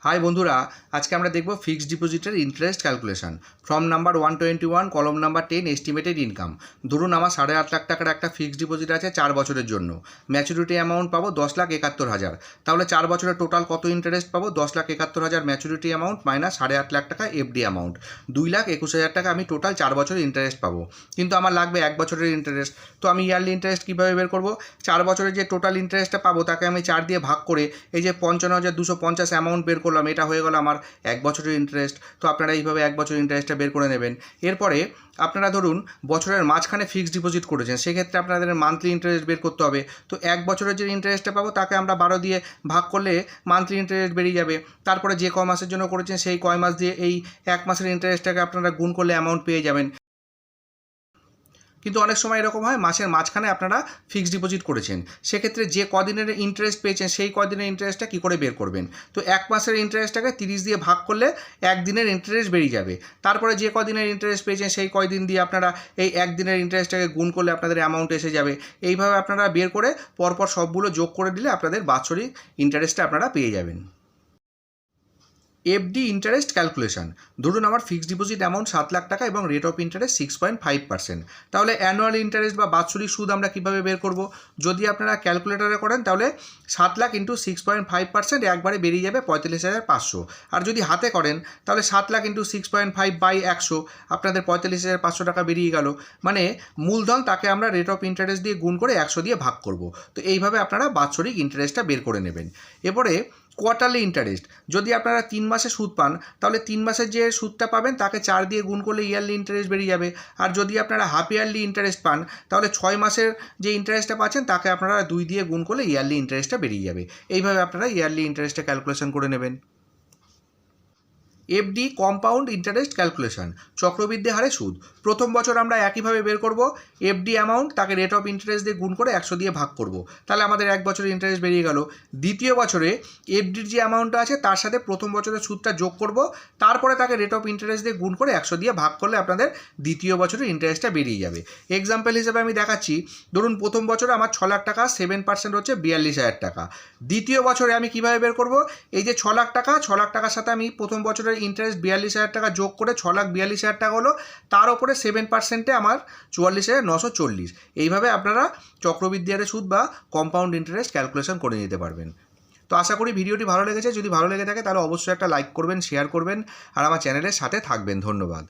High বন্ধুরা, আজকে আমরা দেখব ফিক্সড ডিপোজিটের ইন্টারেস্ট ক্যালকুলেশন ফর্ম নাম্বার 121 কলম নাম্বার 10 এস্টিমেটেড ইনকাম। ধরুন আমার 8.5 লাখ টাকার একটা ফিক্সড ডিপোজিট আছে 4 বছরের জন্য। ম্যাচুরিটি অ্যামাউন্ট পাবো 10,71,000। তাহলে 4 বছরের টোটাল কত ইন্টারেস্ট পাবো? 10,71,000 ম্যাচুরিটি অ্যামাউন্ট মাইনাস 8.5 লাখ টাকা এফডি অ্যামাউন্ট, 2,21,000 টাকা আমি টোটাল 4 বছরের ইন্টারেস্ট পাবো। কিন্তু আমার লাগবে 1 বছরের ইন্টারেস্ট। তো আমি ইয়ারলি ইন্টারেস্ট কীভাবে বের করবো? 4 বছরের যে টোটাল ইন্টারেস্টটা পাবো তাকে আমি 4 দিয়ে ভাগ করে এই যে 55,250 অ্যামাউন্ট বের করলাম, এটা হয়ে গেল আমার 1 বছরের ইন্টারেস্ট। তো আপনারা এইভাবে 1 বছরের ইন্টারেস্টটা বের করে নেবেন। এরপরে আপনারা ধরুন বছরের মাঝখানে ফিক্সড ডিপোজিট করেছেন, সেক্ষেত্রে আপনাদের মান্থলি ইন্টারেস্ট বের করতে হবে। তো 1 বছরের যে ইন্টারেস্টটা পাবো তাকে আমরা 12 দিয়ে ভাগ করলে মান্থলি ইন্টারেস্ট বেরিয়ে যাবে। তারপরে যে কয় মাসের জন্য করেছেন সেই কয় মাস দিয়ে এই 1 মাসের ইন্টারেস্টটাকে আপনারা গুণ করলে অ্যামাউন্ট পেয়ে যাবেন। কিন্তু অনেক সময় এরকম হয় মাসের মাঝখানে আপনারা ফিক্সড ডিপোজিট করেছেন, সেক্ষেত্রে যে কদিনের ইন্টারেস্ট পেয়েছেন সেই কদিনের ইন্টারেস্টটা কী করে বের করবেন? তো 1 মাসের ইন্টারেস্টটাকে 30 দিয়ে ভাগ করলে 1 দিনের ইন্টারেস্ট বেরিয়ে যাবে। তারপরে যে কদিনের ইন্টারেস্ট পেয়েছেন সেই কয়দিন দিয়ে আপনারা এই 1 দিনের ইন্টারেস্টটাকে গুণ করলে আপনাদের অ্যামাউন্ট এসে যাবে। এইভাবে আপনারা বের করে পরপর সবগুলো যোগ করে দিলে আপনাদের বাৎসরিক ইন্টারেস্টটা আপনারা পেয়ে যাবেন। FD interest calculation. ধরুন আমার ফিক্সড ডিপোজিট অ্যামাউন্ট 7 লাখ টাকা এবং রেট অফ ইন্টারেস্ট 6.5%। তাহলে অ্যানুয়াল ইন্টারেস্ট বা বাৎসরিক সুদ আমরা কীভাবে বের করব? যদি আপনারা ক্যালকুলেটারে করেন তাহলে 7 লাখ ইন্টু 6.5% একবারে বেরিয়ে যাবে 45,500। আর যদি হাতে করেন তাহলে 7 লাখ ইন্টু 6.5 বাই 100 আপনাদের 45,500 টাকা বেরিয়ে গেল। মানে মূলধন তাকে আমরা রেট অফ ইন্টারেস্ট দিয়ে গুণ করে 100 দিয়ে ভাগ করব। তো এইভাবে আপনারা বাৎসরিক ইন্টারেস্টটা বের করে নেবেন। এরপরে কোয়ার্টারলি ইন্টারেস্ট। যদি আপনারা 3 মাসে সুদ পান তাহলে 3 মাসের যে সুদটা পাবেন তাকে 4 দিয়ে গুণ করলে ইয়ারলি ইন্টারেস্ট বেরিয়ে যাবে। আর যদি আপনারা হাফ ইয়ারলি ইন্টারেস্ট পান তাহলে 6 মাসের যে ইন্টারেস্টটা পাচ্ছেন তাকে আপনারা 2 দিয়ে গুণ করলে ইয়ারলি ইন্টারেস্টটা বেরিয়ে যাবে। এইভাবে আপনারা ইয়ারলি ইন্টারেস্টটা ক্যালকুলেশন করে নেবেন। এফডি কম্পাউন্ড ইন্টারেস্ট ক্যালকুলেশন, চক্রবৃদ্ধি হারে সুদ। প্রথম বছর আমরা একইভাবে বের করব। এফডি অ্যামাউন্ট তাকে রেট অফ ইন্টারেস্ট দিয়ে গুণ করে 100 দিয়ে ভাগ করব, তাহলে আমাদের 1 বছরের ইন্টারেস্ট বেরিয়ে গেল। দ্বিতীয় বছরে এফডির যে অ্যামাউন্টটা আছে তার সাথে প্রথম বছরের সুদটা যোগ করব, তারপরে তাকে রেট অফ ইন্টারেস্ট দিয়ে গুণ করে 100 দিয়ে ভাগ করলে আপনাদের দ্বিতীয় বছরের ইন্টারেস্টটা বেরিয়ে যাবে। এক্সাম্পল হিসেবে আমি দেখাচ্ছি, ধরুন প্রথম বছরে আমার 6 লাখ টাকা, 7% হচ্ছে 42,000 টাকা। দ্বিতীয় বছরে আমি কীভাবে বের করব? এই যে 6 লাখ টাকা, 6 লাখ টাকার সাথে আমি প্রথম বছরের ইন্টারেস্ট 42,000 টাকা যোগ করে 6,42,000 টাকা হলো, তার উপরে 7%-এ আমার 44,940। এইভাবে আপনারা চক্রবৃদ্ধি হারে সুদ বা কম্পাউন্ড ইন্টারেস্ট ক্যালকুলেশন করে নিতে পারবেন। তো আশা করি ভিডিওটি ভালো লেগেছে। যদি ভালো লেগে থাকে তাহলে অবশ্যই একটা লাইক করবেন, শেয়ার করবেন আর আমার চ্যানেলের সাথে থাকবেন। ধন্যবাদ।